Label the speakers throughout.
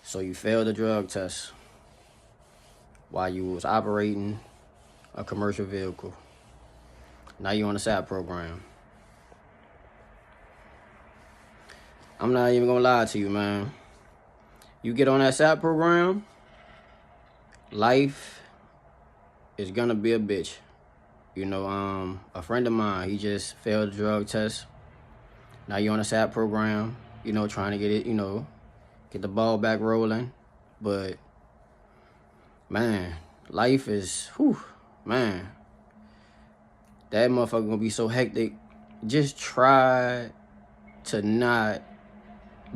Speaker 1: So you failed the drug test while you was operating a commercial vehicle. Now you on a SAP program. I'm not even gonna lie to you, man. You get on that SAP program, life is gonna be a bitch. A friend of mine, he just failed the drug test. Now you on a SAP program, trying to get it, get the ball back rolling. But man, life is, man, that motherfucker gonna be so hectic. Just try to not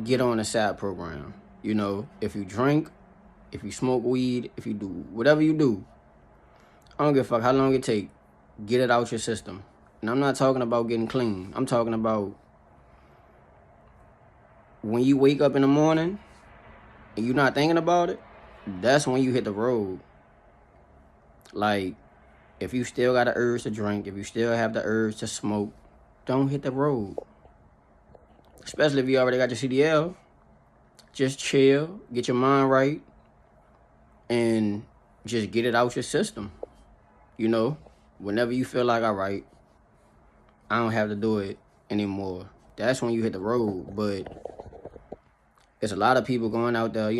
Speaker 1: get on a SAP program. If you drink, if you smoke weed, if you do whatever you do, I don't give a fuck how long it take. Get it out your system. And I'm not talking about getting clean. I'm talking about when you wake up in the morning and you're not thinking about it, that's when you hit the road. Like, if you still got the urge to drink, if you still have the urge to smoke, don't hit the road. Especially if you already got your CDL. Just chill, get your mind right, and just get it out your system. Whenever you feel like, all right, I don't have to do it anymore, that's when you hit the road. But there's a lot of people going out there,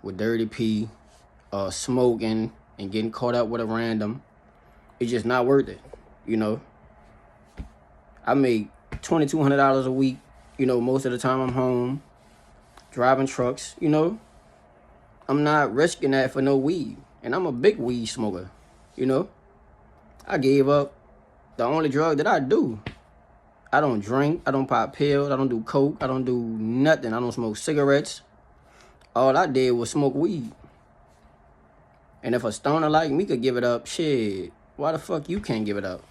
Speaker 1: with dirty pee, smoking, and getting caught up with a random. It's just not worth it, I make $2,200 a week, most of the time I'm home, driving trucks, I'm not risking that for no weed. And I'm a big weed smoker, I gave up the only drug that I do. I don't drink, I don't pop pills, I don't do coke, I don't do nothing. I don't smoke cigarettes. All I did was smoke weed. And if a stoner like me could give it up, shit, why the fuck you can't give it up?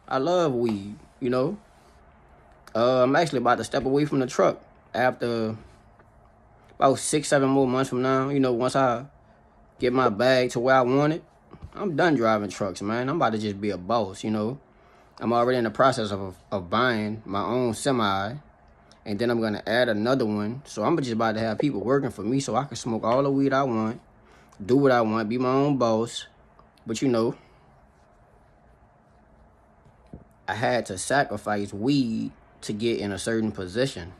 Speaker 1: I love weed, I'm actually about to step away from the truck after about 6-7 more months from now. Once I get my bag to where I want it, I'm done driving trucks, man. I'm about to just be a boss, I'm already in the process of buying my own semi, and then I'm going to add another one. So I'm just about to have people working for me so I can smoke all the weed I want, do what I want, be my own boss. But I had to sacrifice weed to get in a certain position,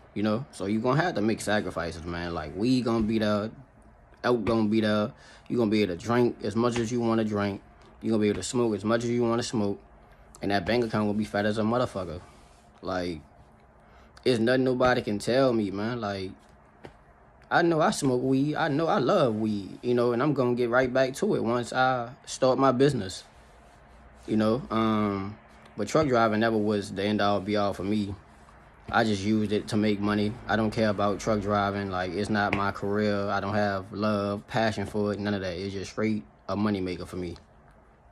Speaker 1: So you're going to have to make sacrifices, man. Like, weed going to be there, elk going to be there. You're going to be able to drink as much as you want to drink. You're going to be able to smoke as much as you want to smoke. And that bank account will be fat as a motherfucker. Like, it's nothing nobody can tell me, man. Like, I know I smoke weed. I know I love weed, and I'm going to get right back to it once I start my business, But truck driving never was the end-all, be-all for me. I just used it to make money. I don't care about truck driving. Like, it's not my career. I don't have love, passion for it, none of that. It's just straight a moneymaker for me.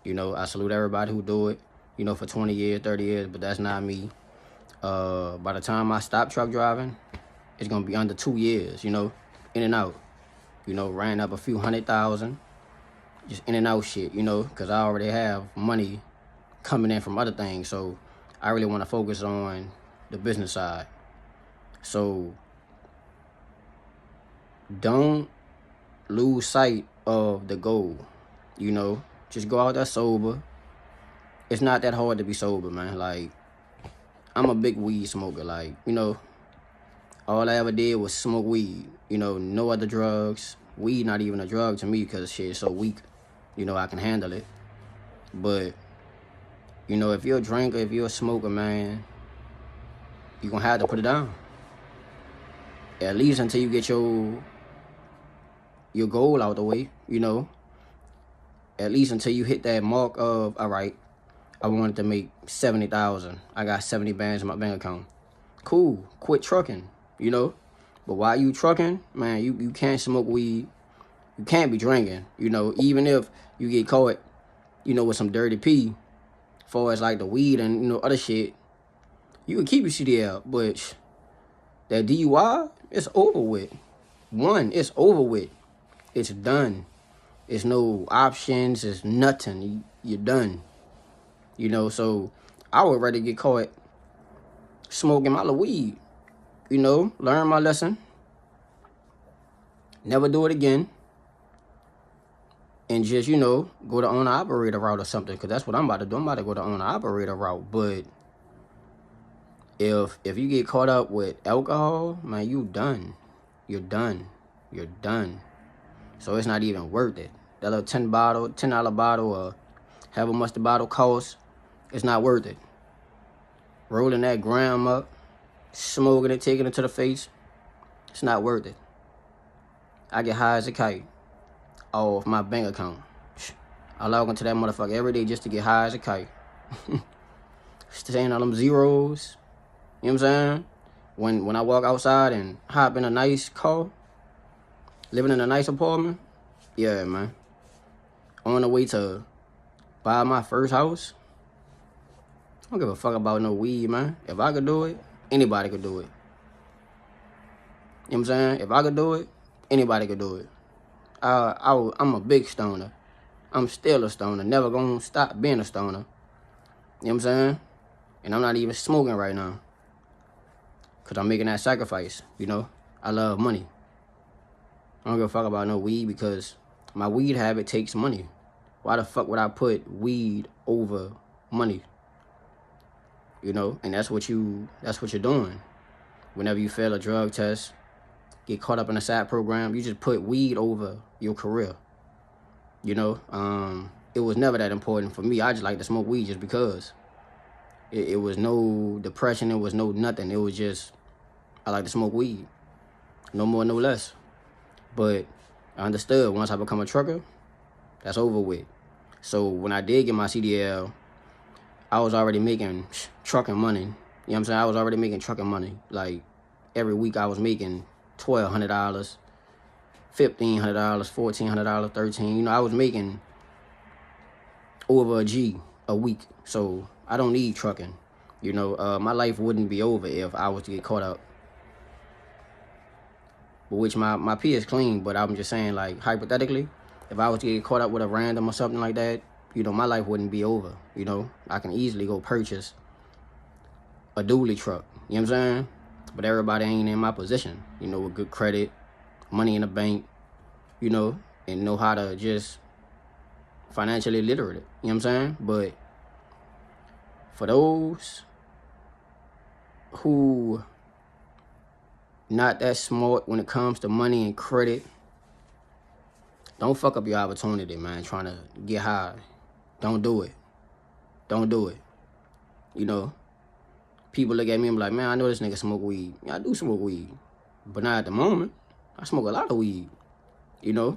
Speaker 1: I salute everybody who do it, for 20 years, 30 years, but that's not me. By the time I stop truck driving, it's going to be under 2 years, in and out. Ran up a few $100,000, just in and out shit, because I already have money coming in from other things. So I really want to focus on the business side. So don't lose sight of the goal, Just go out there sober. It's not that hard to be sober, man. Like, I'm a big weed smoker. Like, all I ever did was smoke weed. No other drugs. Weed not even a drug to me because shit is so weak. I can handle it. But, if you're a drinker, if you're a smoker, man, you're going to have to put it down. At least until you get your goal out the way, At least until you hit that mark of, all right, I wanted to make $70,000. I got 70 bands in my bank account. Cool. Quit trucking, But while you trucking, man, you can't smoke weed. You can't be drinking, Even if you get caught, with some dirty pee, as far as like the weed and, other shit, you can keep your CDL. But that DUI, it's over with. It's over with. It's done. It's no options. It's nothing. You're done. So I would rather get caught smoking my little weed, learn my lesson, never do it again, and just, you know, go the owner-operator route or something, because that's what I'm about to do. I'm about to go the owner-operator route. But if you get caught up with alcohol, man, you done. You're done. You're done. So it's not even worth it. That little $10 bottle, or however much the bottle costs, it's not worth it. Rolling that gram up, smoking it, taking it to the face, it's not worth it. I get high as a kite off my bank account. I log into that motherfucker every day just to get high as a kite. Staying on them zeros. You know what I'm saying? When I walk outside and hop in a nice car, living in a nice apartment, yeah, man. On the way to buy my first house, I don't give a fuck about no weed, man. If I could do it, anybody could do it. You know what I'm saying? If I could do it, anybody could do it. I'm a big stoner. I'm still a stoner. Never gonna stop being a stoner. You know what I'm saying? And I'm not even smoking right now, because I'm making that sacrifice, you know? I love money. I don't give a fuck about no weed, because my weed habit takes money. Why the fuck would I put weed over money? You know? And that's what you're doing. Whenever you fail a drug test, get caught up in a SAT program, you just put weed over your career. You know? It was never that important for me. I just like to smoke weed just because. It was no depression. It was no nothing. It was just, I like to smoke weed. No more, no less. But I understood, once I become a trucker, that's over with. So when I did get my CDL, I was already making trucking money. You know what I'm saying? I was already making trucking money. Like, every week I was making $1,200, $1,500, $1,400, $1,300. You know, I was making over a G a week. So I don't need trucking. You know, my life wouldn't be over if I was to get caught up. Which my pee is clean, but I'm just saying, like, hypothetically, if I was to get caught up with a random or something like that, you know, my life wouldn't be over. You know, I can easily go purchase a dually truck. You know what I'm saying? But everybody ain't in my position, you know, with good credit, money in the bank, you know, and know how to just financially literate it. You know what I'm saying? But for those who not that smart when it comes to money and credit, don't fuck up your opportunity, man, trying to get high. Don't do it. Don't do it. You know, people look at me and be like, man, I know this nigga smoke weed. Yeah, I do smoke weed, but not at the moment. I smoke a lot of weed. You know,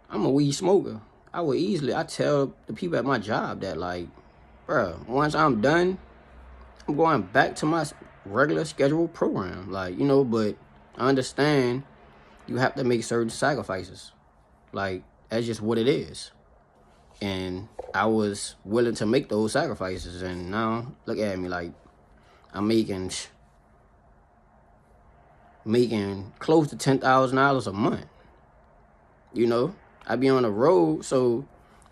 Speaker 1: I'm a weed smoker. I tell the people at my job that, like, bro, once I'm done, I'm going back to my regular scheduled program. Like, you know, but I understand you have to make certain sacrifices. Like, that's just what it is. And I was willing to make those sacrifices. And now, look at me, like, I'm making close to $10,000 a month. You know, I be on the road, so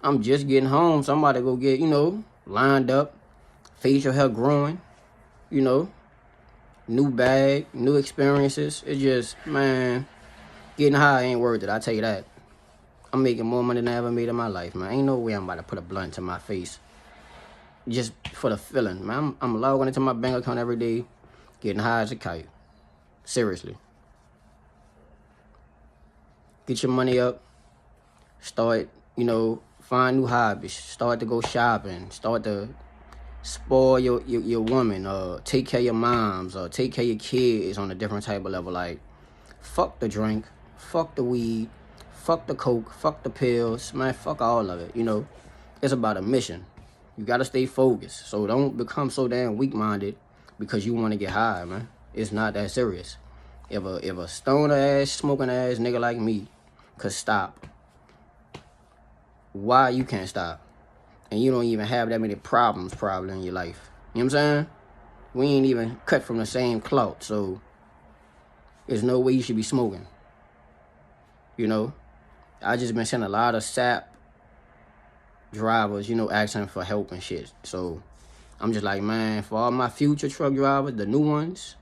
Speaker 1: I'm just getting home. Somebody go get, you know, lined up, facial hair growing, you know, new bag, new experiences. It's just, man, getting high ain't worth it, I tell you that. I'm making more money than I ever made in my life, man. Ain't no way I'm about to put a blunt to my face just for the feeling, man. I'm logging into my bank account every day, getting high as a kite. Seriously. Get your money up. Start, you know, find new hobbies. Start to go shopping. Start to spoil your woman, or take care of your moms, or take care of your kids on a different type of level. Like, fuck the drink, fuck the weed, fuck the coke, fuck the pills, man, fuck all of it. You know, it's about a mission. You gotta stay focused. So don't become so damn weak-minded because you want to get high, man. It's not that serious. If a stoner ass, smoking ass nigga like me could stop, why you can't stop? And you don't even have that many problems probably in your life. You know what I'm saying? We ain't even cut from the same cloth, so there's no way you should be smoking. You know? I just been seeing a lot of SAP drivers, you know, asking for help and shit. So I'm just like, man, for all my future truck drivers, the new ones,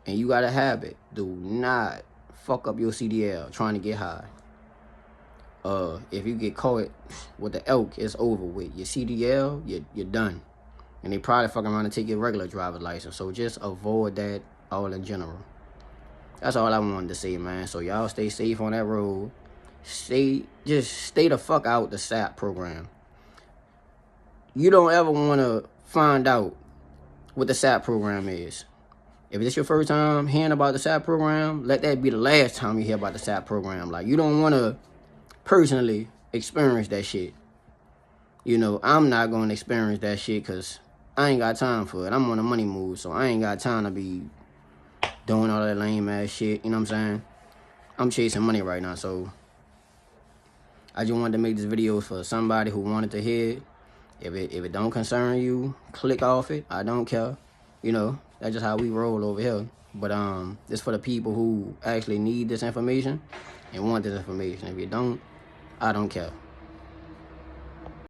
Speaker 1: and you got a habit, do not fuck up your CDL trying to get high. If you get caught with the elk, it's over with. Your CDL, you're done. And they probably fucking around and take your regular driver's license. So just avoid that all in general. That's all I wanted to say, man. So y'all stay safe on that road. Just stay the fuck out the SAP program. You don't ever want to find out what the SAP program is. If it's your first time hearing about the SAP program, let that be the last time you hear about the SAP program. Like, you don't want to personally experience that shit. You know, I'm not going to experience that shit because I ain't got time for it. I'm on a money move, so I ain't got time to be doing all that lame ass shit. You know what I'm saying? I'm chasing money right now, so I just wanted to make this video for somebody who wanted to hear it. If it don't concern you, click off it. I don't care. You know, that's just how we roll over here. But it's for the people who actually need this information and want this information. If you don't, I don't care.